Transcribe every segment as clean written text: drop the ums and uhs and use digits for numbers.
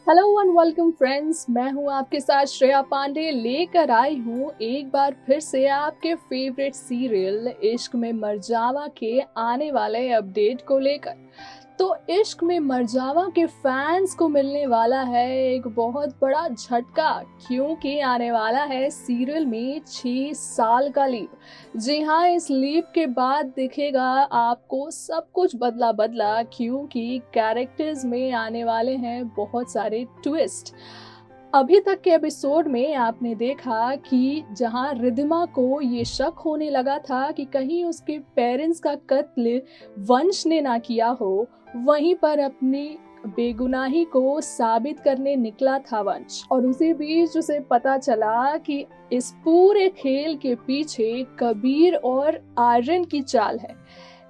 Hello and welcome friends, मैं हूं आपके साथ श्रेया पांडे। लेकर आई हूं एक बार फिर से आपके फेवरेट सीरियल इश्क में मरजावा के आने वाले अपडेट को लेकर। तो इश्क में मरजावा के फैंस को मिलने वाला है एक बहुत बड़ा झटका, क्योंकि आने वाला है सीरियल में 6 साल का लीप। जी हाँ, इस लीप के बाद दिखेगा आपको सब कुछ बदला बदला, क्योंकि कैरेक्टर्स में आने वाले हैं बहुत सारे ट्विस्ट। अभी तक के एपिसोड में आपने देखा कि जहां रिधिमा को ये शक होने लगा था कि कहीं उसके पेरेंट्स का कत्ल वंश ने ना किया हो, वहीं पर अपनी बेगुनाही को साबित करने निकला था वंश। और उसी बीच उसे पता चला कि इस पूरे खेल के पीछे कबीर और आर्यन की चाल है।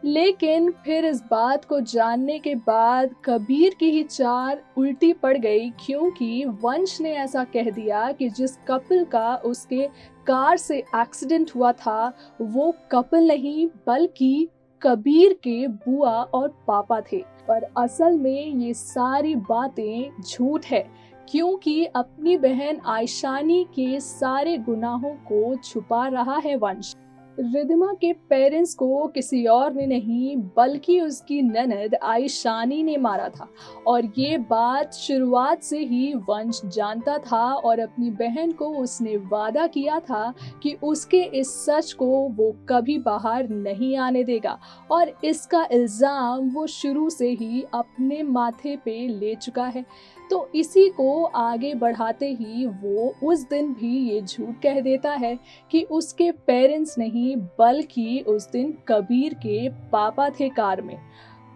लेकिन फिर इस बात को जानने के बाद कबीर की ही चाल उल्टी पड़ गई, क्योंकि वंश ने ऐसा कह दिया कि जिस कपल का उसके कार से एक्सीडेंट हुआ था वो कपल नहीं बल्कि कबीर के बुआ और पापा थे। पर असल में ये सारी बातें झूठ है, क्योंकि अपनी बहन आयशानी के सारे गुनाहों को छुपा रहा है वंश। रिधिमा के पेरेंट्स को किसी और ने नहीं बल्कि उसकी ननद आयशानी ने मारा था, और ये बात शुरुआत से ही वंश जानता था और अपनी बहन को उसने वादा किया था कि उसके इस सच को वो कभी बाहर नहीं आने देगा, और इसका इल्ज़ाम वो शुरू से ही अपने माथे पे ले चुका है। तो इसी को आगे बढ़ाते ही वो उस दिन भी ये झूठ कह देता है कि उसके पेरेंट्स नहीं बल्कि उस दिन कबीर के पापा थे कार में।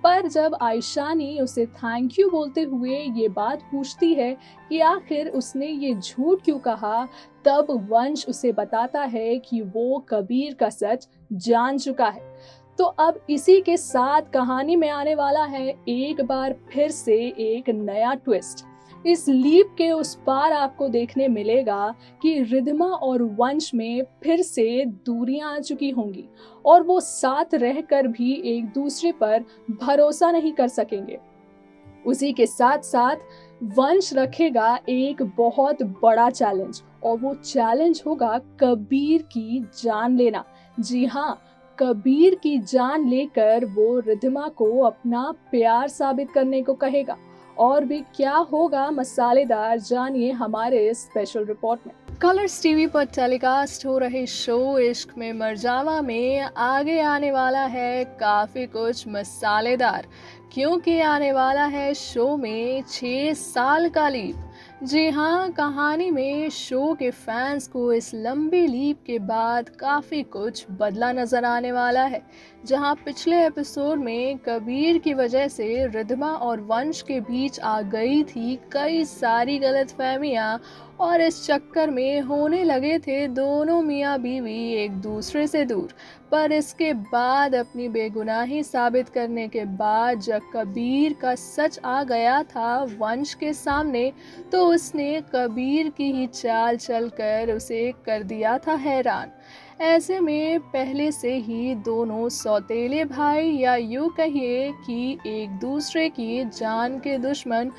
पर जब आयशानी उसे थैंक यू बोलते हुए ये बात पूछती है कि आखिर उसने ये झूठ क्यों कहा, तब वंश उसे बताता है कि वो कबीर का सच जान चुका है। तो अब इसी के साथ कहानी में आने वाला है एक बार फिर से एक नया ट्विस्ट। इस लीप के उस पार आपको देखने मिलेगा कि रिधिमा और वंश में फिर से दूरियां आ चुकी होंगी, और वो साथ रहकर भी एक दूसरे पर भरोसा नहीं कर सकेंगे। उसी के साथ साथ वंश रखेगा एक बहुत बड़ा चैलेंज, और वो चैलेंज होगा कबीर की जान लेना। जी हाँ, कबीर की जान लेकर वो रिधिमा को अपना प्यार साबित करने को कहेगा। और भी क्या होगा मसालेदार, जानिए हमारे इस स्पेशल रिपोर्ट में। कलर्स टीवी पर टेलीकास्ट हो रहे शो इश्क में मरजावा में आगे आने वाला है काफ़ी कुछ मसालेदार, क्योंकि आने वाला है शो में 6 साल का लीप। जी हाँ, कहानी में शो के फैंस को इस लंबी लीप के बाद काफ़ी कुछ बदला नज़र आने वाला है। जहाँ पिछले एपिसोड में कबीर की वजह से रिधिमा और वंश के बीच आ गई थी कई सारी गलतफहमियां, और इस चक्कर में होने लगे थे दोनों मियाँ बीवी एक दूसरे से दूर। पर इसके बाद अपनी बेगुनाही साबित करने के बाद जब कबीर का सच आ गया था वंश के सामने, तो उसने कबीर की ही चाल चलकर उसे कर दिया था हैरान। ऐसे में पहले से ही दोनों सौतेले भाई, या यूं कहिए कि एक दूसरे की जान के दुश्मन,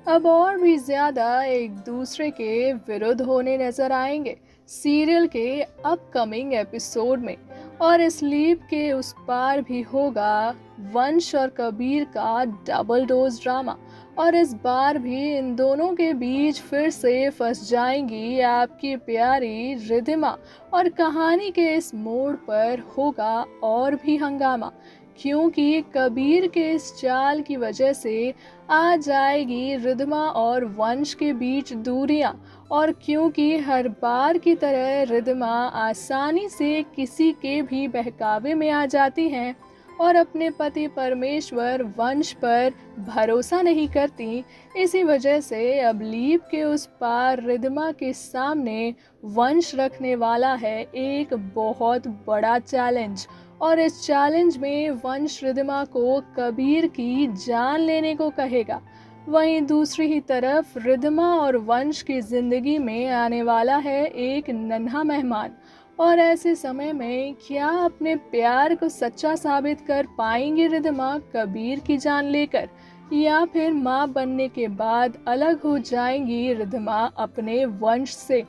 अब और भी ज्यादा एक दूसरे के विरुद्ध होने नजर आएंगे सीरियल के अपकमिंग एपिसोड में। और इस लीप के उस पार भी होगा वंश और कबीर का डबल डोज ड्रामा, और इस बार भी इन दोनों के बीच फिर से फंस जाएंगी आपकी प्यारी रिधिमा, और कहानी के इस मोड़ पर होगा और भी हंगामा, क्योंकि कबीर के इस चाल की वजह से आ जाएगी रिधिमा और वंश के बीच दूरियां। और क्योंकि हर बार की तरह रिधिमा आसानी से किसी के भी बहकावे में आ जाती हैं और अपने पति परमेश्वर वंश पर भरोसा नहीं करती, इसी वजह से अब लीप के उस पार रिधिमा के सामने वंश रखने वाला है एक बहुत बड़ा चैलेंज। और इस चैलेंज में वंश रिधिमा को कबीर की जान लेने को कहेगा। वहीं दूसरी ही तरफ रिधिमा और वंश की जिंदगी में आने वाला है एक नन्हा मेहमान, और ऐसे समय में क्या अपने प्यार को सच्चा साबित कर पाएंगे रिधिमा कबीर की जान लेकर? या फिर माँ बनने के बाद अलग हो जाएंगी रिद्धिमा अपने वंश से?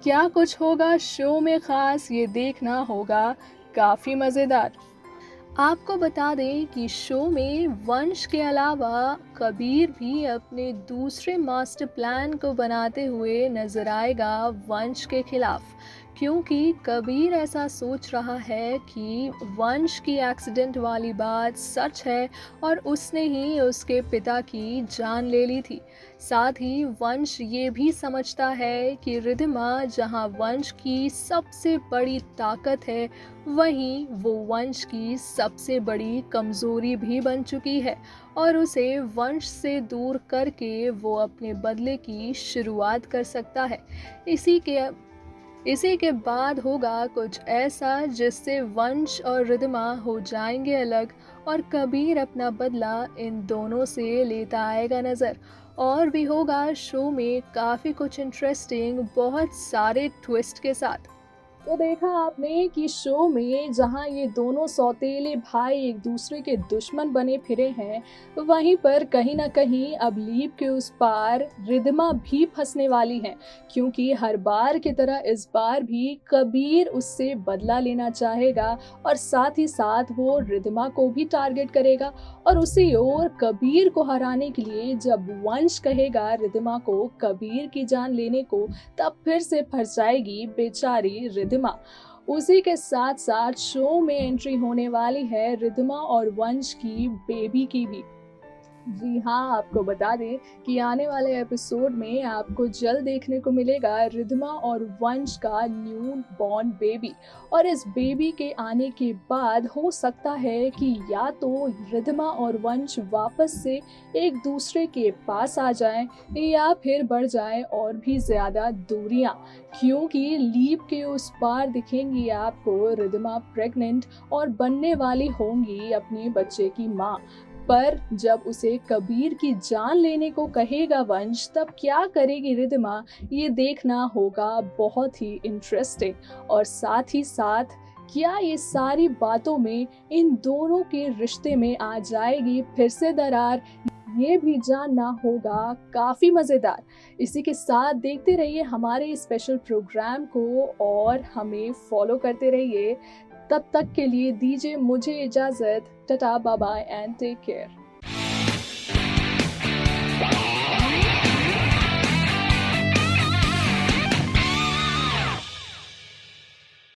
क्या कुछ होगा शो में खास, ये देखना होगा काफी मजेदार। आपको बता दें कि शो में वंश के अलावा कबीर भी अपने दूसरे मास्टर प्लान को बनाते हुए नजर आएगा वंश के खिलाफ, क्योंकि कबीर ऐसा सोच रहा है कि वंश की एक्सीडेंट वाली बात सच है और उसने ही उसके पिता की जान ले ली थी। साथ ही वंश ये भी समझता है कि रिद्धिमा जहां वंश की सबसे बड़ी ताकत है, वहीं वो वंश की सबसे बड़ी कमजोरी भी बन चुकी है और उसे वंश से दूर करके वो अपने बदले की शुरुआत कर सकता है। इसी के इसी के बाद होगा कुछ ऐसा जिससे वंश और रिद्धिमा हो जाएंगे अलग और कबीर अपना बदला इन दोनों से लेता आएगा नजर। और भी होगा शो में काफी कुछ इंटरेस्टिंग, बहुत सारे ट्विस्ट के साथ। तो देखा आपने कि शो में जहां ये दोनों सौतेले भाई एक दूसरे के दुश्मन बने फिरे हैं, वहीं पर कहीं ना कहीं अब लीप के उस पार रिद्धिमा भी फंसने वाली है, क्योंकि हर बार की तरह इस बार भी कबीर उससे बदला लेना चाहेगा और साथ ही साथ वो रिद्धिमा को भी टारगेट करेगा। और उसी ओर कबीर को हराने के लिए जब वंश कहेगा रिद्धिमा को कबीर की जान लेने को, तब फिर से फंस जाएगी बेचारी रिद्धिमा। उसी के साथ साथ शो में एंट्री होने वाली है रिद्धिमा और वंश की बेबी की भी। जी हाँ, आपको बता दें कि आने वाले एपिसोड में आपको जल्द देखने को मिलेगा रिद्धिमा और वंश का न्यू बॉर्न बेबी। और इस बेबी के आने के बाद हो सकता है कि या तो रिद्धिमा और वंश वापस से एक दूसरे के पास आ जाएं या फिर बढ़ जाएं और भी ज्यादा दूरियां, क्योंकि लीप के उस पार दिखेंगी आपको रिद्धिमा प्रेग्नेंट और बनने वाली होंगी अपने बच्चे की माँ। पर जब उसे कबीर की जान लेने को कहेगा वंश, तब क्या करेगी रिद्धिमा, ये देखना होगा बहुत ही इंटरेस्टिंग। और साथ ही साथ क्या ये सारी बातों में इन दोनों के रिश्ते में आ जाएगी फिर से दरार, ये भी जानना होगा काफी मजेदार। इसी के साथ देखते रहिए हमारे स्पेशल प्रोग्राम को और हमें फॉलो करते रहिए। तब तक के लिए दीजिए मुझे इजाजत। Tata, bye bye and take care.